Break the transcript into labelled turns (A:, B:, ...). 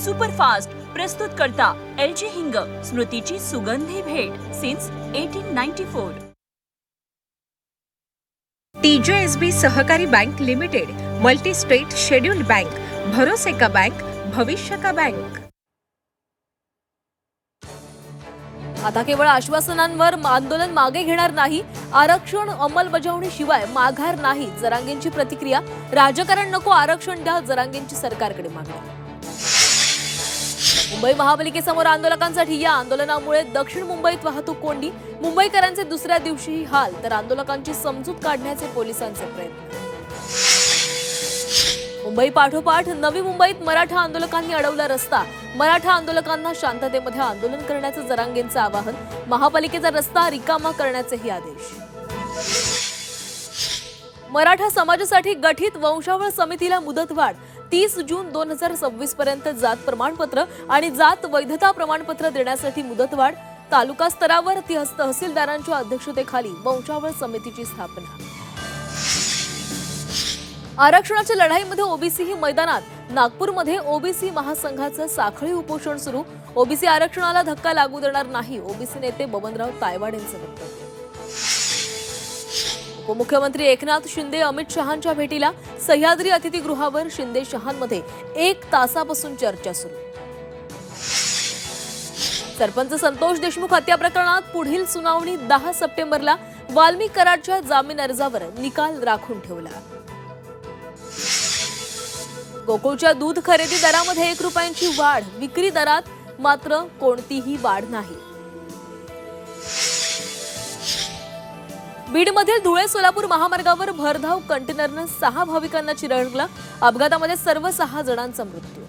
A: Superfast प्रस्तुत करता LG हिंग, स्मृतीची सुगंधी भेट सिन्स 1894।
B: TJSB सहकारी bank limited, multi state scheduled bank, भरोसे का बैंक, भविष्य का बैंक।
C: आता केवळ आश्वासनांवर आंदोलन मागे घेणार नाही, आरक्षण अंमलबजावणीशिवाय माघार नाही। जरांगेंची प्रतिक्रिया, राजकारण नको, आरक्षण द्या, जरांगेंची सरकारकडे मागणी। मुंबई महापालिकेसमोर आंदोलकांसाठी या आंदोलनामुळे दक्षिण मुंबईत वाहतूक कोंडी, मुंबईकरांचे दुसऱ्या दिवशीही हाल, तर आंदोलकांची समजूत काढण्याचे पोलिसांचे प्रयत्न। मुंबई पाठोपाठ नवी मुंबईत मराठा आंदोलकांनी अडवला रस्ता, मराठा आंदोलकांना शांततेमध्ये आंदोलन करण्याचं जरांगेंचं आवाहन, महापालिकेचा रस्ता रिकामा करण्याचेही आदेश। मराठा समाजासाठी गठीत वंशावळ समितीला मुदतवाढ, 30 जून 2026 पर्यंत जात प्रमाणपत्र आणि जात वैधता प्रमाणपत्र देण्यासाठी मुदतवाढ, तालुका स्तरावर तहसीलदारांच्या अध्यक्षतेखाली वंशावळ समितीची स्थापना। आरक्षणाच्या लढाईमध्ये ओबीसी ही मैदानात, नागपूरमध्ये ओबीसी महासंघाचं साखळी उपोषण सुरू, ओबीसी आरक्षणाला धक्का लागू देणार नाही, ओबीसी नेते बबनराव तायवाड यांचं वक्तव्य। उपमुख्यमंत्री एकनाथ शिंदे अमित शहांच्या भेटीला, सह्याद्री अतिथीगृहावर शिंदे शहांमध्ये 1 तासापासून चर्चा सुरू। सरपंच संतोष देशमुख हत्या प्रकरणात पुढील सुनावणी 10 सप्टेंबरला, वाल्मिक कराडच्या जामीन अर्जावर निकाल राखून ठेवला। गोकुळच्या दूध खरेदी दरामध्ये 1 रुपयांची वाढ, विक्री दरात मात्र कोणतीही वाढ नाही। बीडमधील धुळे सोलापूर महामार्गावर भरधाव कंटेनरनं 6 भाविकांना चिरडलं, अपघातामध्ये सर्व 6 जणांचा मृत्यू।